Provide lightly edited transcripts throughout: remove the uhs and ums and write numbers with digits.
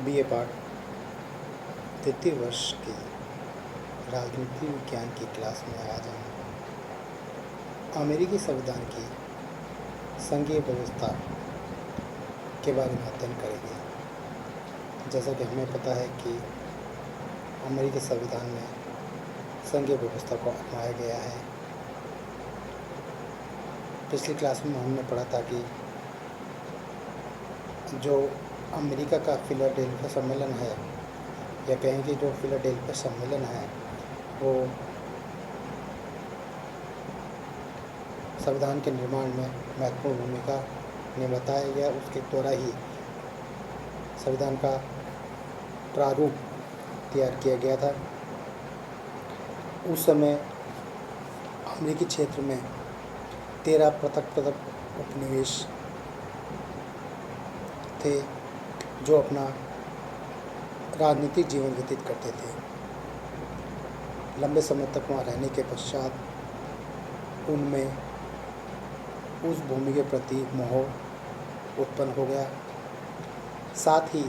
BA part तृतीय वर्ष की राजनीति विज्ञान की क्लास में आज हम अमेरिकी संविधान की संघीय व्यवस्था के बारे में अध्ययन करेंगे। जैसा कि हमें पता है कि अमेरिकी संविधान में संघीय व्यवस्था को अपनाया गया है। पिछली क्लास में हमने पढ़ा था कि जो अमेरिका का फिलाडेल्फिया सम्मेलन है, या कहें कि जो फिलाडेल्फिया सम्मेलन है, वो संविधान के निर्माण में महत्वपूर्ण भूमिका निभाता है, या उसके द्वारा ही संविधान का प्रारूप तैयार किया गया था। उस समय अमेरिकी क्षेत्र में 13 पृथक उपनिवेश थे जो अपना राजनीतिक जीवन व्यतीत करते थे। लंबे समय तक वहाँ रहने के पश्चात उनमें उस भूमि के प्रति मोह उत्पन्न हो गया। साथ ही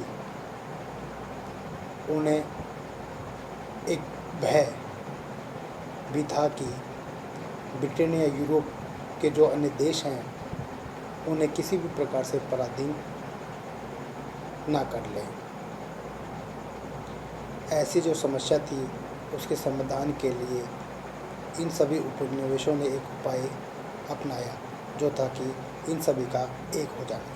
उन्हें एक भय भी था कि ब्रिटेन या यूरोप के जो अन्य देश हैं उन्हें किसी भी प्रकार से पराधीन ना कर लें। ऐसी जो समस्या थी उसके समाधान के लिए इन सभी उपनिवेशों ने एक उपाय अपनाया, जो था कि इन सभी का एक हो जाना।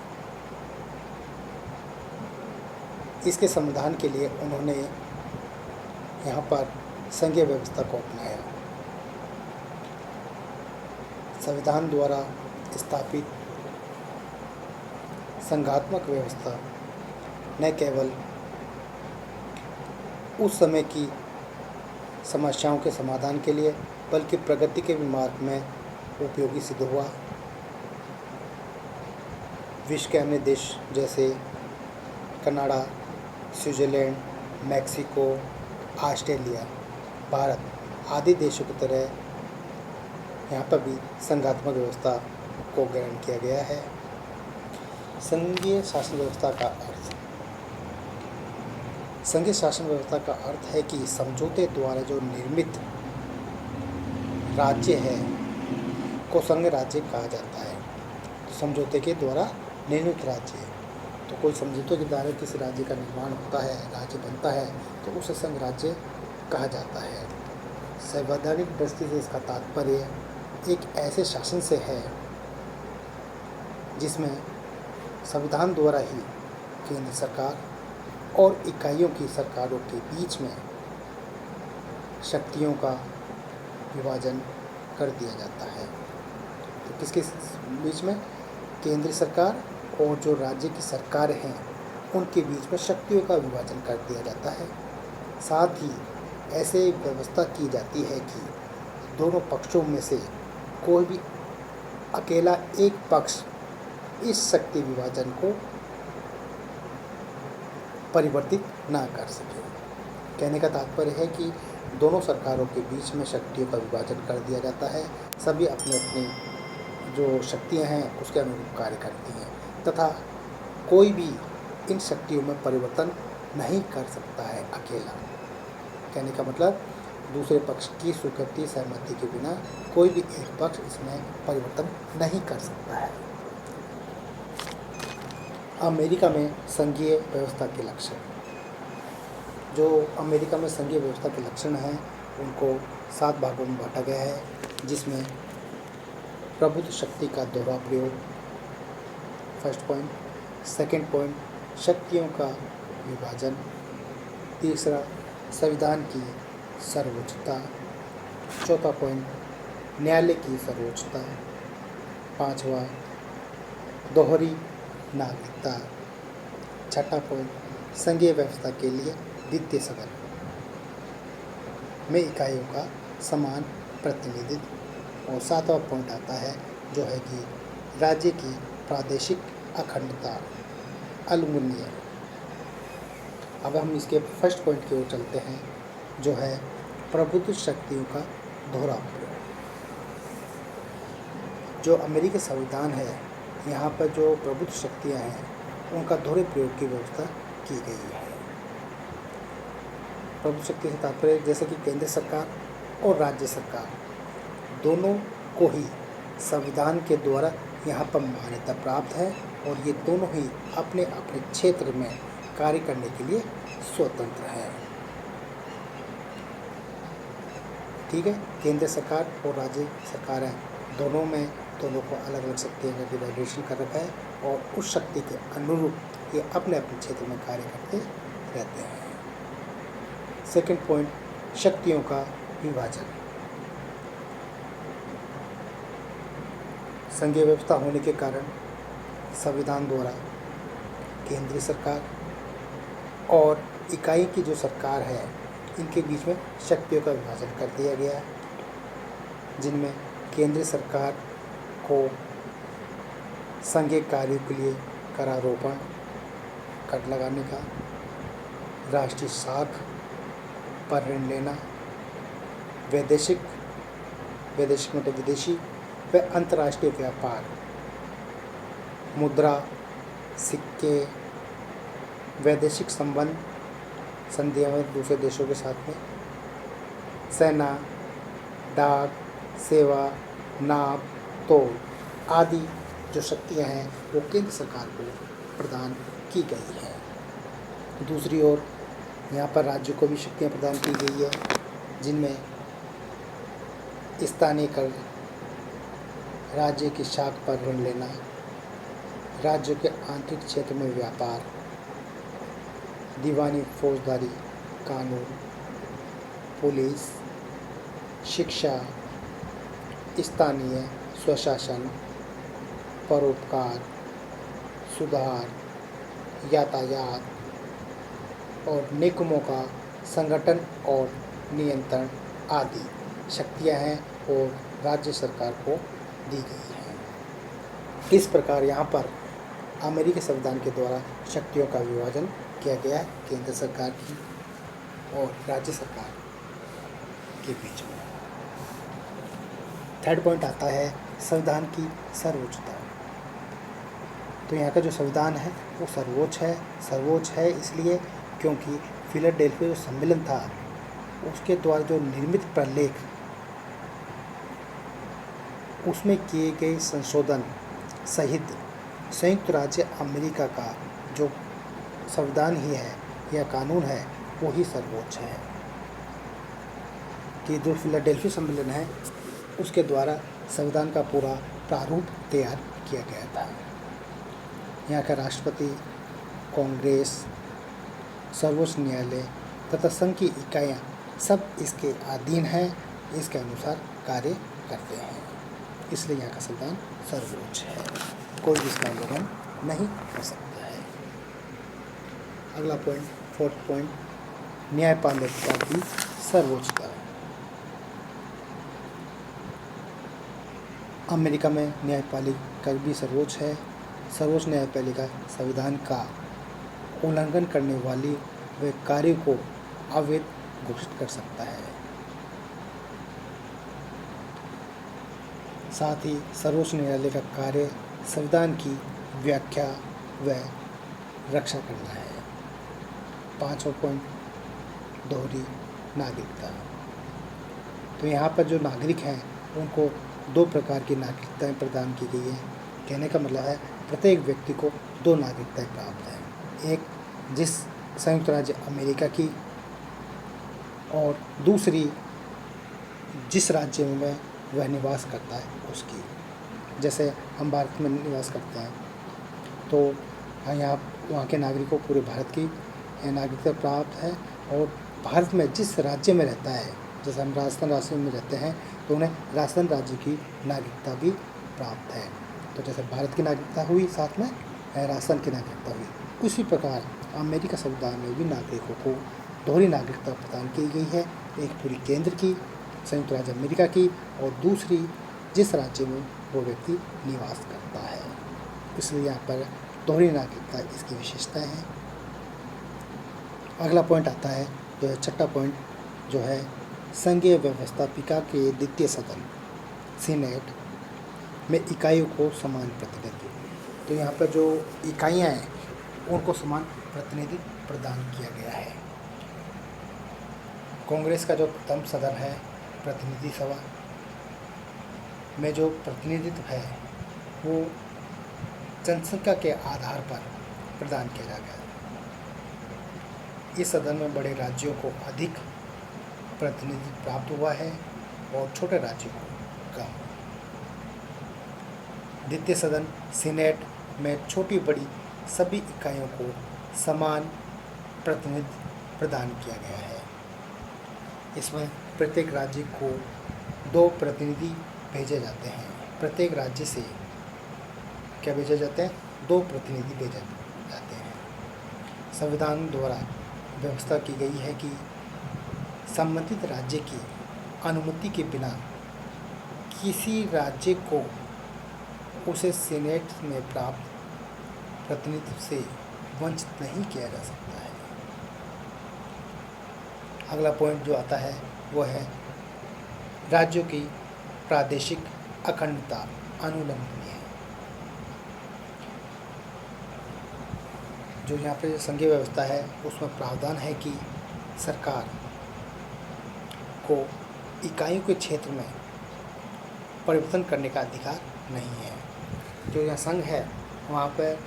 इसके समाधान के लिए उन्होंने यहाँ पर संघीय व्यवस्था को अपनाया। संविधान द्वारा स्थापित संघात्मक व्यवस्था न केवल उस समय की समस्याओं के समाधान के लिए बल्कि प्रगति के भी मार्ग में उपयोगी सिद्ध हुआ। विश्व के अन्य देश जैसे Canada, Switzerland, Mexico, Australia, Bharat आदि देशों की तरह यहाँ पर भी संघात्मक व्यवस्था को ग्रहण किया गया है। संघीय शासन व्यवस्था का अर्थ। संघीय शासन व्यवस्था का अर्थ है कि समझौते द्वारा जो निर्मित राज्य है को संघ राज्य कहा जाता है। तो समझौते के द्वारा निर्मित राज्य, तो कोई समझौते के द्वारा किसी राज्य का निर्माण होता है, राज्य बनता है, तो उसे संघ राज्य कहा जाता है। संवैधानिक दृष्टि से इसका तात्पर्य एक ऐसे शासन से है जिसमें संविधान द्वारा ही केंद्र सरकार और इकाइयों की सरकारों के बीच में शक्तियों का विभाजन कर दिया जाता है। तो किसके बीच में? केंद्रीय सरकार और जो राज्य की सरकारें हैं उनके बीच में शक्तियों का विभाजन कर दिया जाता है। साथ ही ऐसे व्यवस्था की जाती है कि दोनों पक्षों में से कोई भी अकेला एक पक्ष इस शक्ति विभाजन को परिवर्तित ना कर सके। कहने का तात्पर्य है कि दोनों सरकारों के बीच में शक्तियों का विभाजन कर दिया जाता है। सभी अपनी अपनी जो शक्तियां हैं उसके अनुरूप कार्य करती हैं, तथा कोई भी इन शक्तियों में परिवर्तन नहीं कर सकता है अकेला। कहने का मतलब दूसरे पक्ष की स्वीकृति सहमति के बिना कोई भी एक पक्ष इसमें परिवर्तन नहीं कर सकता है। अमेरिका में संघीय व्यवस्था के लक्षण। जो अमेरिका में संघीय व्यवस्था के लक्षण हैं उनको 7 भागों में बांटा गया है, जिसमें प्रभुत्व शक्ति का दोहरा प्रयोग फर्स्ट पॉइंट, सेकंड पॉइंट शक्तियों का विभाजन, तीसरा संविधान की सर्वोच्चता, चौथा पॉइंट न्यायालय की सर्वोच्चता, पांचवा दोहरी नागरिकता, छठा पॉइंट संघीय व्यवस्था के लिए द्वितीय सदन में इकाइयों का समान प्रतिनिधित्व, और सातवां पॉइंट आता है जो है कि राज्य की प्रादेशिक अखंडता अलमुनियन। अब हम इसके फर्स्ट पॉइंट की ओर चलते हैं, जो है प्रभुत्व शक्तियों का दोहरा प्रयोग। जो अमेरिकी संविधान है यहाँ पर जो प्रभुत्व शक्तियाँ हैं उनका दोहरे प्रयोग की व्यवस्था की गई है। प्रभु शक्ति से तात्पर्य जैसे कि केंद्र सरकार और राज्य सरकार दोनों को ही संविधान के द्वारा यहाँ पर मान्यता प्राप्त है और ये दोनों ही अपने अपने क्षेत्र में कार्य करने के लिए स्वतंत्र है। ठीक है, केंद्र सरकार और राज्य सरकार है, दोनों को अलग अलग शक्तियों का डिवाइडेशन कर रखा है और उस शक्ति के अनुरूप ये अपने अपने क्षेत्र में कार्य करते रहते हैं। सेकंड पॉइंट, शक्तियों का विभाजन। संघीय व्यवस्था होने के कारण संविधान द्वारा केंद्रीय सरकार और इकाई की जो सरकार है इनके बीच में शक्तियों का विभाजन कर दिया गया है, जिनमें केंद्रीय सरकार को संघीय कार्यों के लिए करारोपण, कर लगाने का, राष्ट्रीय साख पर ऋण लेना, वैदेशिक मतलब विदेशी व अंतर्राष्ट्रीय व्यापार, मुद्रा, सिक्के, वैदेशिक संबंध, संधियां दूसरे देशों के साथ में, सेना, डाक, सेवा, नाप, तोल आदि जो शक्तियां हैं वो केंद्र सरकार को प्रदान की गई है। दूसरी ओर यहाँ पर राज्यों को भी शक्तियाँ प्रदान की गई है, जिनमें स्थानीय कर, राज्य की शाख पर ऋण लेना, राज्य के आंतरिक क्षेत्र में व्यापार, दीवानी फौजदारी कानून, पुलिस, शिक्षा, स्थानीय स्वशासन, परोपकार, सुधार, यातायात और निगमों का संगठन और नियंत्रण आदि शक्तियां हैं और राज्य सरकार को दी गई हैं। इस प्रकार यहाँ पर अमेरिकी संविधान के द्वारा शक्तियों का विभाजन किया गया है केंद्र सरकार की और राज्य सरकार के बीच में। थर्ड पॉइंट आता है संविधान की सर्वोच्चता। तो यहाँ का जो संविधान है वो सर्वोच्च है इसलिए क्योंकि फिलाडेल्फिया जो सम्मेलन था उसके द्वारा जो निर्मित प्रलेख उसमें किए गए संशोधन सहित संयुक्त राज्य अमेरिका का जो संविधान ही है या कानून है वो ही सर्वोच्च है। कि जो फिलाडेल्फिया सम्मेलन है उसके द्वारा संविधान का पूरा प्रारूप तैयार किया गया था। यहाँ का राष्ट्रपति, कांग्रेस, सर्वोच्च न्यायालय तथा संघ की इकाइयाँ सब इसके अधीन हैं, इसके अनुसार कार्य करते हैं, इसलिए यहाँ का संविधान सर्वोच्च है, कोई भी इसका उल्लंघन नहीं कर सकता है। अगला पॉइंट, फोर्थ पॉइंट, न्यायपालिका की सर्वोच्चता। अमेरिका में न्यायपालिका भी सर्वोच्च है। सर्वोच्च न्यायपालिका संविधान का उल्लंघन करने वाली वे कार्य को अवैध घोषित कर सकता है। साथ ही सर्वोच्च न्यायालय का कार्य संविधान की व्याख्या व रक्षा करना है। पांचवा पॉइंट, दोहरी नागरिकता। तो यहाँ पर जो नागरिक हैं उनको दो प्रकार की नागरिकताएं प्रदान की गई है। कहने का मतलब है प्रत्येक व्यक्ति को दो नागरिकताएं प्राप्त हैं, एक जिस संयुक्त राज्य अमेरिका की और दूसरी जिस राज्य में वह निवास करता है उसकी। जैसे हम भारत में निवास करते हैं तो यहाँ वहाँ के नागरिकों को पूरे भारत की नागरिकता प्राप्त है और भारत में जिस राज्य में रहता है, जैसे हम राजस्थान राज्य में रहते हैं तो उन्हें राजस्थान राज्य की नागरिकता भी प्राप्त है। तो जैसे भारत की नागरिकता हुई साथ में राजस्थान की नागरिकता हुई, उसी प्रकार अमेरिका संविधान में भी नागरिकों को दोहरी नागरिकता प्रदान की गई है, एक पूरी केंद्र की संयुक्त राज्य अमेरिका की और दूसरी जिस राज्य में वो व्यक्ति निवास करता है, इसलिए यहाँ पर दोहरी नागरिकता इसकी विशेषता है। अगला पॉइंट आता है जो है छठा पॉइंट, जो है संघीय व्यवस्थापिका के द्वितीय सदन सीनेट में इकाइयों को समान प्रतिनिधित्व। तो यहाँ पर जो इकाइयाँ हैं उनको समान प्रतिनिधित्व प्रदान किया गया है। कांग्रेस का जो प्रथम सदन है प्रतिनिधि सभा में जो प्रतिनिधित्व है वो जनसंख्या के आधार पर प्रदान किया गया है। इस सदन में बड़े राज्यों को अधिक प्रतिनिधित्व प्राप्त हुआ है और छोटे राज्यों को कम। द्वितीय सदन सीनेट में छोटी बड़ी सभी इकाइयों को समान प्रतिनिधित्व प्रदान किया गया है। इसमें प्रत्येक राज्य को 2 प्रतिनिधि भेजे जाते हैं। प्रत्येक राज्य से क्या भेजे जाते हैं? 2 प्रतिनिधि भेजे जाते हैं। संविधान द्वारा व्यवस्था की गई है कि संबंधित राज्य की अनुमति के बिना किसी राज्य को उसे सीनेट में प्राप्त प्रतिनिधित्व से वंचित नहीं किया जा सकता है। अगला पॉइंट जो आता है वो है राज्यों की प्रादेशिक अखंडता अनुलंघनीय है। जो यहाँ पे संघीय व्यवस्था है उसमें प्रावधान है कि सरकार को इकाइयों के क्षेत्र में परिवर्तन करने का अधिकार नहीं है। जो यहाँ संघ है वहाँ पर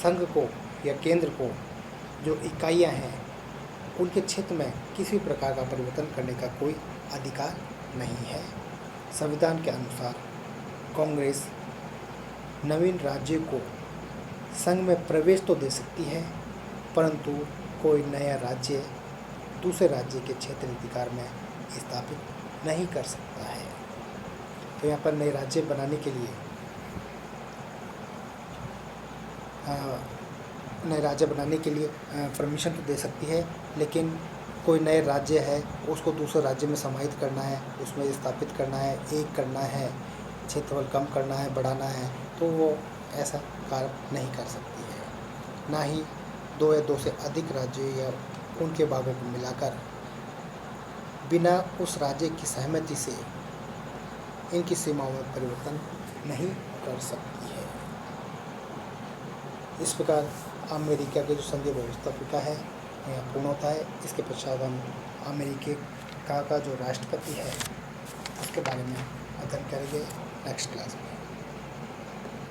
संघ को या केंद्र को जो इकाइयाँ हैं उनके क्षेत्र में किसी प्रकार का परिवर्तन करने का कोई अधिकार नहीं है। संविधान के अनुसार कांग्रेस नवीन राज्य को संघ में प्रवेश तो दे सकती है परंतु कोई नया राज्य दूसरे राज्य के क्षेत्र अधिकार में स्थापित नहीं कर सकता है। तो यहाँ पर नए राज्य बनाने के लिए परमिशन तो दे सकती है, लेकिन कोई नए राज्य है उसको दूसरे राज्य में समाहित करना है, उसमें स्थापित करना है, एक करना है, क्षेत्रफल कम करना है, बढ़ाना है, तो वो ऐसा कार्य नहीं कर सकती है। ना ही 2 या 2 से अधिक राज्य या उनके भागों को मिलाकर बिना उस राज्य की सहमति से इनकी सीमाओं में परिवर्तन नहीं कर सकती है। इस प्रकार अमेरिका के जो संघीय व्यवस्था है यहाँ पूर्ण होता है। इसके पश्चात हम अमेरिका का जो राष्ट्रपति है उसके बारे में अध्ययन करेंगे नेक्स्ट क्लास में।